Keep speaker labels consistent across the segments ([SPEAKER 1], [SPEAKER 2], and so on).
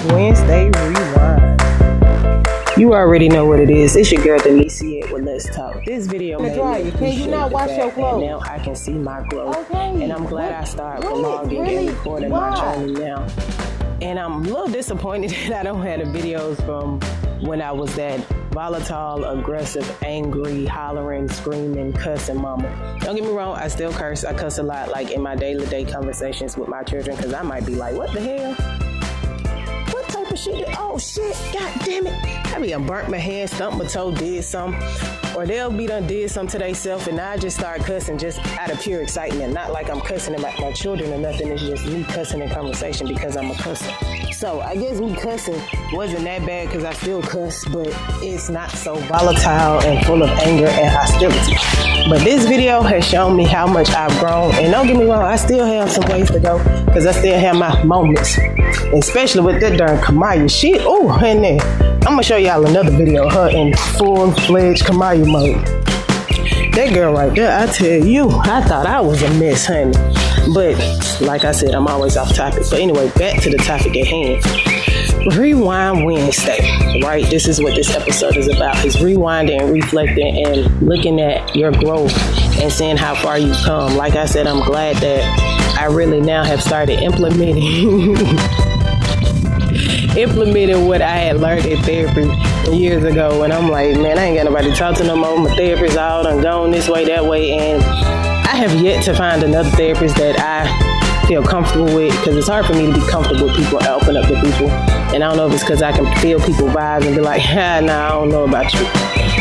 [SPEAKER 1] Wednesday Rewind. You already know what it is. It's your girl Denise with Let's Talk. This video made me
[SPEAKER 2] Can you not wash your clothes?
[SPEAKER 1] now I can see my growth.
[SPEAKER 2] Okay.
[SPEAKER 1] And I'm glad I started vlogging and recording my journey now. And I'm a little disappointed that I don't have the videos from when I was that volatile, aggressive, angry, hollering, screaming, cussing mama. Don't get me wrong, I still curse. I cuss a lot, like in my day-to-day conversations with my children, because I might be like, what the hell? What type of shit? Oh shit, god damn it. I be done burnt my hand, stumped my toe, did something. Or they'll be done did something to themselves, and I just start cussing just out of pure excitement. Not like I'm cussing at my children or nothing. It's just me cussing in conversation because I'm a cusser. So I guess me cussing wasn't that bad because I still cuss, but it's not so volatile and full of anger and hostility. But this video has shown me how much I've grown. And don't get me wrong, I still have some ways to go because I still have my moments. Especially with that darn Kamaya shit. Oh, and then I'm going to show y'all another video of her in full-fledged Kamaya mode. That girl right there, I tell you, I thought I was a mess, honey. But like I said, I'm always off topic. So anyway, back to the topic at hand. Rewind Wednesday, right? This is what this episode is about. It's rewinding and reflecting and looking at your growth and seeing how far you've come. Like I said, I'm glad that I really now have started implementing what I had learned in therapy years ago. And I'm like, man, I ain't got nobody to talk to no more. My therapist all done gone this way, that way. And I have yet to find another therapist that I feel comfortable with, because it's hard for me to be comfortable with people and open up to people. And I don't know if it's because I can feel people's vibes and be like, nah, I don't know about you.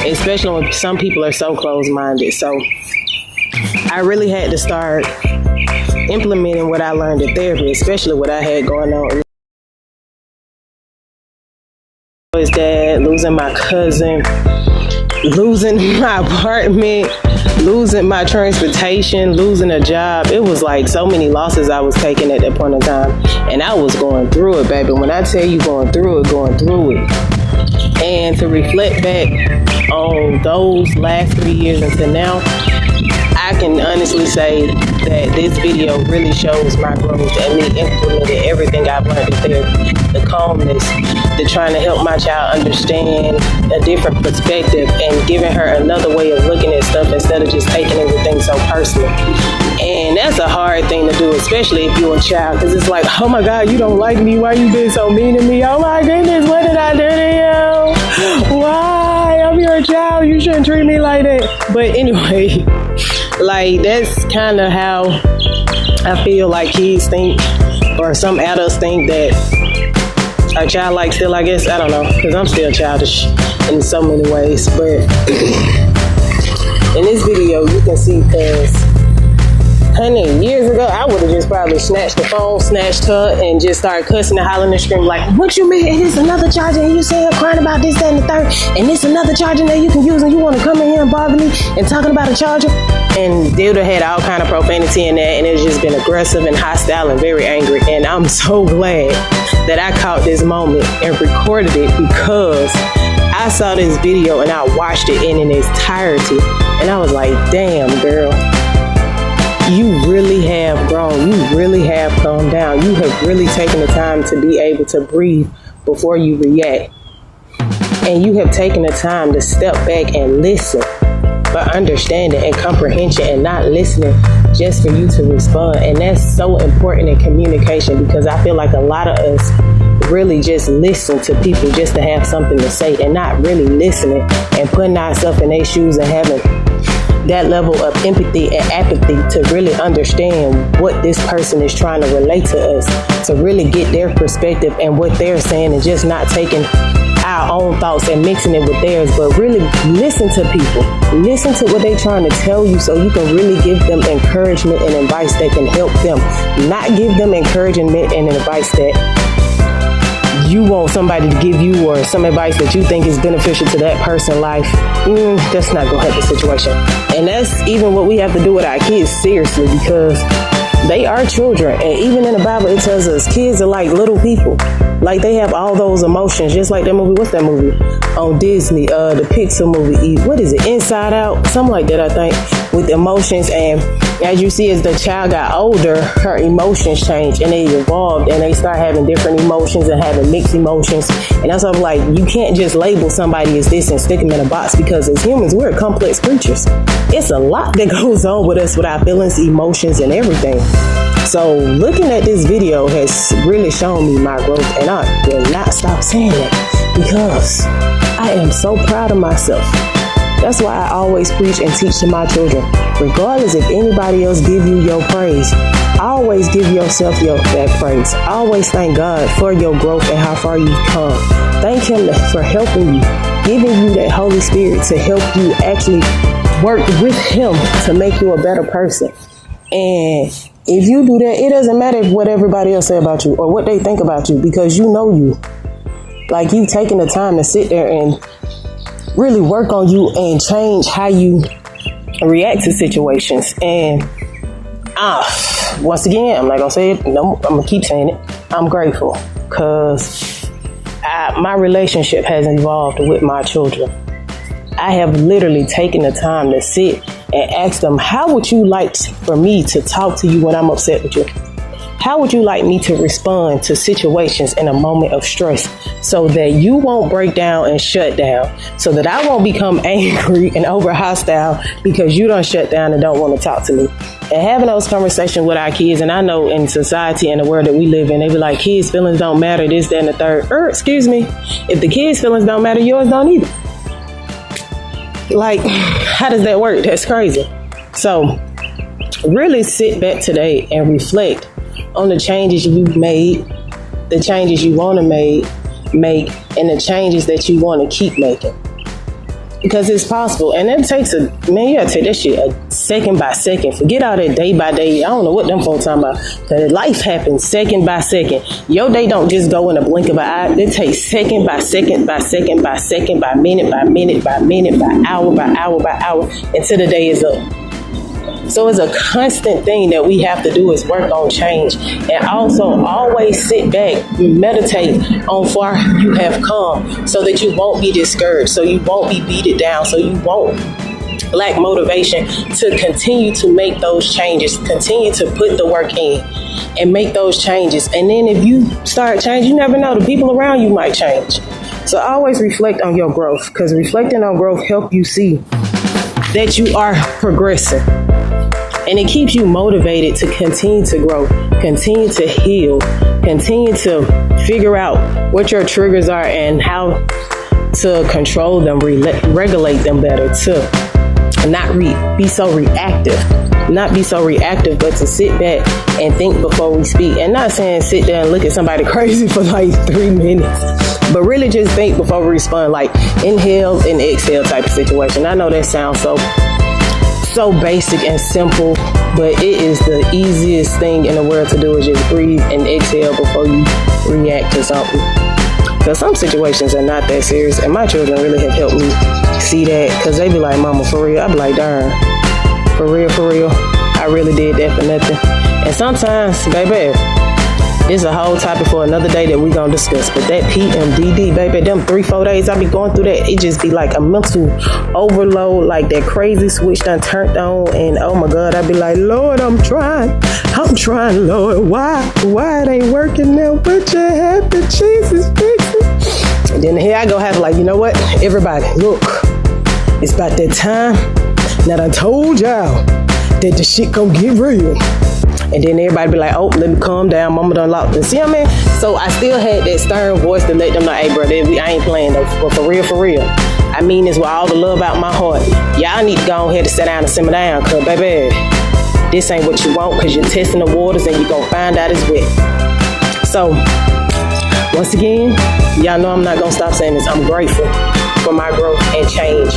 [SPEAKER 1] Especially when some people are so closed-minded. So I really had to start implementing what I learned in therapy, especially what I had going on. His dad, losing my cousin, losing my apartment, losing my transportation, losing a job. It was like so many losses I was taking at that point in time. And I was going through it, baby. When I tell you going through it. And to reflect back on those last 3 years until now, I can honestly say that this video really shows my growth and me implementing everything I've learned in therapy. The calmness, the trying to help my child understand a different perspective and giving her another way of looking at stuff instead of just taking everything so personal. And that's a hard thing to do, especially if you're a child, because it's like, oh my God, you don't like me. Why you been so mean to me? Oh my goodness, what did I do to you? Why? I'm your child. You shouldn't treat me like that. But anyway, like that's kind of how I feel like kids think, or some adults think that are childlike still, I guess. I don't know, because I'm still childish in so many ways. But in this video, you can see, because honey, years ago, I would have just probably snatched the phone, snatched her, and just started cussing and hollering and screaming like, what you mean? And it's another charger, and you say you're crying about this, that, and the third, and it's another charger that you can use, and you want to come in here and bother me and talking about a charger? And they would have had all kind of profanity in that, and it's just been aggressive and hostile and very angry. And I'm so glad that I caught this moment and recorded it, because I saw this video and I watched it in its entirety, and I was like, damn, girl. You really have grown. You really have calmed down. You have really taken the time to be able to breathe before you react. And you have taken the time to step back and listen for understanding and comprehension, and not listening just for you to respond. And that's so important in communication, because I feel like a lot of us really just listen to people just to have something to say, and not really listening and putting ourselves in their shoes and having that level of empathy and apathy to really understand what this person is trying to relate to us, to really get their perspective and what they're saying, and just not taking our own thoughts and mixing it with theirs, but really listen to people. Listen to what they're trying to tell you, so you can really give them encouragement and advice that can help them. Not give them encouragement and advice that you want somebody to give you, or some advice that you think is beneficial to that person's life. That's not gonna help the situation. And that's even what we have to do with our kids, seriously, because they are children. And even in the Bible, it tells us kids are like little people. Like, they have all those emotions, just like that movie. What's that movie on Disney? The Pixar movie. What is it? Inside Out? Something like that, I think. with emotions. And as you see, as the child got older, her emotions changed and they evolved, and they start having different emotions and having mixed emotions. And that's why I'm like, you can't just label somebody as this and stick them in a box, because as humans, we're complex creatures. It's a lot that goes on with us, with our feelings, emotions, and everything. So looking at this video has really shown me my growth, and I will not stop saying that, because I am so proud of myself. That's why I always preach and teach to my children, regardless if anybody else give you your praise, always give yourself that praise. Always thank God for your growth and how far you've come. Thank Him for helping you, giving you that Holy Spirit to help you actually work with Him to make you a better person. And if you do that, it doesn't matter what everybody else say about you or what they think about you, because you know you. Like, you've taken the time to sit there and really work on you and change how you react to situations. And once again, I'm not gonna say it. No, I'm gonna keep saying it. I'm grateful, because my relationship has evolved with my children. I have literally taken the time to sit and ask them, how would you like for me to talk to you when I'm upset with you? How would you like me to respond to situations in a moment of stress, so that you won't break down and shut down, so that I won't become angry and over hostile because you don't shut down and don't want to talk to me? And having those conversations with our kids, and I know in society and the world that we live in, they be like, kids' feelings don't matter, this, that, and the third. Excuse me. If the kids' feelings don't matter, yours don't either. Like, how does that work? That's crazy. So really sit back today and reflect on the changes you've made, the changes you want to make, and the changes that you want to keep making. Because it's possible. And it takes you gotta take that shit a second by second. Forget all that day by day. I don't know what them folks talking about. Because life happens second by second. Your day don't just go in a blink of an eye. It takes second by second by second by second, by minute by minute by minute, by hour by hour by hour, until the day is up. So it's a constant thing that we have to do, is work on change. And also always sit back, meditate on far you have come, so that you won't be discouraged, so you won't be beaten down, so you won't lack motivation to continue to make those changes, continue to put the work in and make those changes. And then if you start changing, you never know, the people around you might change. So always reflect on your growth, because reflecting on growth helps you see that you are progressing. And it keeps you motivated to continue to grow, continue to heal, continue to figure out what your triggers are and how to control them, regulate them better, to not be so reactive. Not be so reactive, but to sit back and think before we speak. And not saying sit there and look at somebody crazy for like 3 minutes, but really just think before we respond, like inhale and exhale type of situation. I know that sounds so basic and simple, but it is the easiest thing in the world to do, is just breathe and exhale before you react to something. Because some situations are not that serious, and my children really have helped me see that, because they be like, mama, for real? I be like, darn, for real, I really did that for nothing. And sometimes, baby, it's a whole topic for another day that we gonna discuss. But that PMDD, baby, them 3-4 days I be going through that, it just be like a mental overload, like that crazy switch done turned on, and oh my God, I be like, Lord, I'm trying, Lord, why it ain't working now? What you have to, Jesus, fix it. And then here I go, have like, you know what, everybody, look, it's about that time that I told y'all that the shit gon' get real. And then everybody be like, oh, let me calm down, mama done locked in. See what I mean? So I still had that stern voice to let them know, hey, bro, I ain't playing though. But for real, I mean this with all the love out my heart. Y'all need to go ahead and sit down and simmer down, because, baby, this ain't what you want, because you're testing the waters and you're going to find out it's wet. So, once again, y'all know I'm not going to stop saying this. I'm grateful for my growth and change.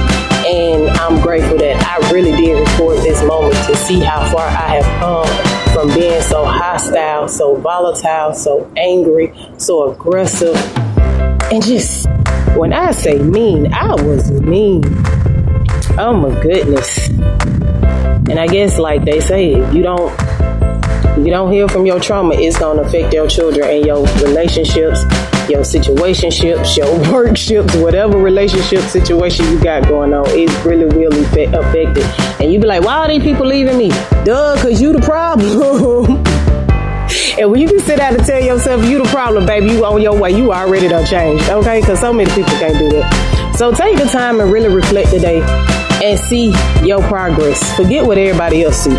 [SPEAKER 1] And I'm grateful that I really did record this moment to see how far I have come from being so hostile, so volatile, so angry, so aggressive. And just, when I say mean, I was mean. Oh my goodness. And I guess, like they say, if you don't If you don't heal from your trauma, it's going to affect your children and your relationships, your situationships, your workships, whatever relationship situation you got going on. It really will affect it. And you be like, why are these people leaving me? Duh, because you the problem. And when you can sit down and tell yourself you the problem, baby, you on your way. You already done changed, okay? Because so many people can't do that. So take the time and really reflect today and see your progress. Forget what everybody else see.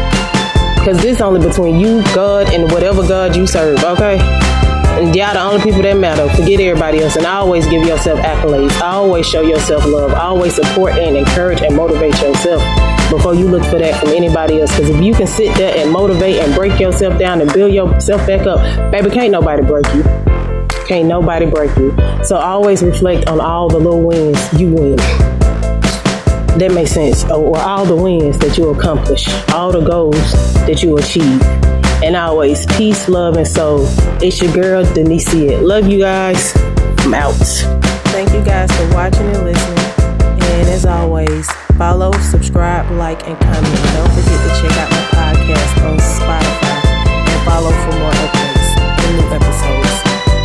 [SPEAKER 1] Because this only between you, God, and whatever God you serve, okay? And y'all the only people that matter. Forget everybody else. And always give yourself accolades. Always show yourself love. Always support and encourage and motivate yourself before you look for that from anybody else. Because if you can sit there and motivate and break yourself down and build yourself back up, baby, can't nobody break you. Can't nobody break you. So always reflect on all the little wins you win. That makes sense. Or all the wins that you accomplish. All the goals that you achieve. And always, peace, love, and soul. It's your girl, Denise. Love you guys. I'm out. Thank you guys for watching and listening. And as always, follow, subscribe, like, and comment. Don't forget to check out my podcast on Spotify. And follow for more updates and new episodes.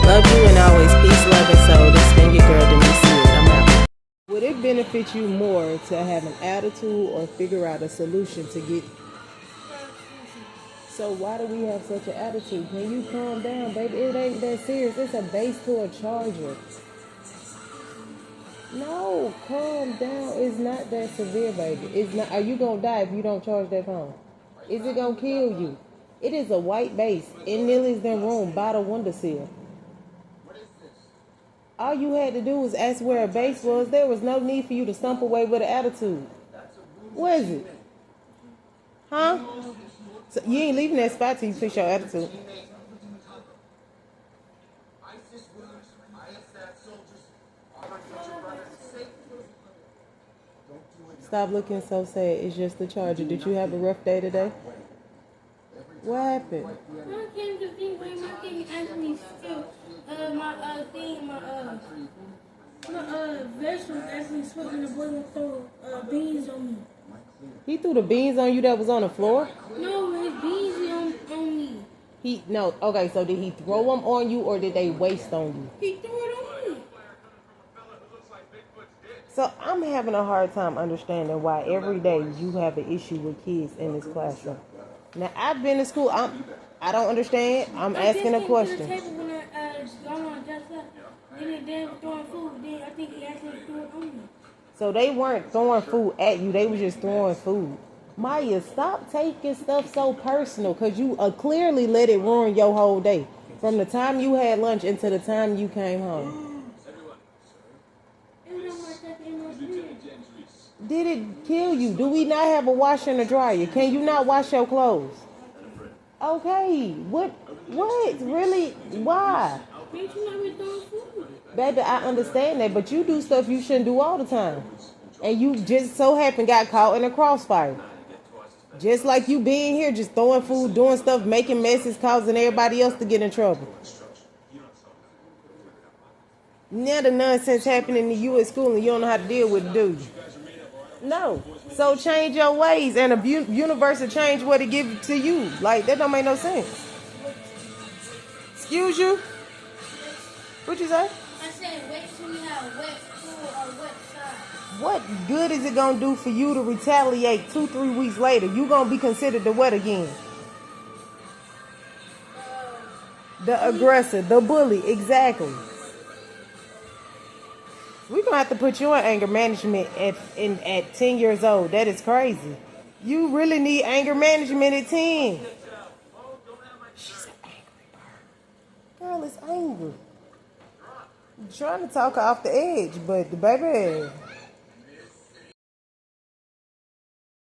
[SPEAKER 1] Love you and always, peace, love, and soul. This has been your girl, Denise. I'm out. Would it benefit you more to have an attitude or figure out a solution to get... So why do we have such an attitude? Can you calm down, baby? It ain't that serious. It's a base to a charger. No, calm down. It's not that severe, baby. It's not. Are you gonna die if you don't charge that phone? Is it gonna kill you? It is a white base in Nilly's room by the windowsill. All you had to do was ask where a base was. There was no need for you to stump away with an attitude. Where is it? Huh? So you ain't leaving that spot till you fix your attitude. Stop looking so sad. It's just the charger. Did you have a rough day today? What happened?
[SPEAKER 2] I came to think when my thing actually still my vegetables actually spilled in the boiler throw beans on me.
[SPEAKER 1] He threw the beans on you that was on the floor?
[SPEAKER 2] No, his beans on me.
[SPEAKER 1] Okay, so did he throw them on you or did they waste on you?
[SPEAKER 2] He threw it on me.
[SPEAKER 1] So I'm having a hard time understanding why every day you have an issue with kids in this classroom. Now, I've been to school. I don't understand. I'm asking a question.
[SPEAKER 2] I just came to the table when I got on just left. Then they were throwing food. Then I think he actually threw it on me.
[SPEAKER 1] So they weren't throwing food at you. They were just throwing food. Maya, stop taking stuff so personal because you clearly let it ruin your whole day. From the time you had lunch until the time you came home. Did it kill you? Do we not have a washer and a dryer? Can you not wash your clothes? Okay. What? Really? Why? Baby, I understand that, but you do stuff you shouldn't do all the time. And you just so happen got caught in a crossfire. Just like you being here, just throwing food, doing stuff, making messes, causing everybody else to get in trouble. Now the nonsense happening to you at school and you don't know how to deal with it, do you? No. So change your ways and the universe will change what it gives to you. Like, that don't make no sense. Excuse you? What you say?
[SPEAKER 2] I said wait till we have wet floor or wet side.
[SPEAKER 1] What good is it going to do for you to retaliate 2-3 weeks later? You going to be considered the what again? The aggressor, the bully, exactly. We're going to have to put you on anger management at 10 years old. That is crazy. You really need anger management at 10. She's an angry bird. Girl is angry. I'm trying to talk her off the edge, but the baby...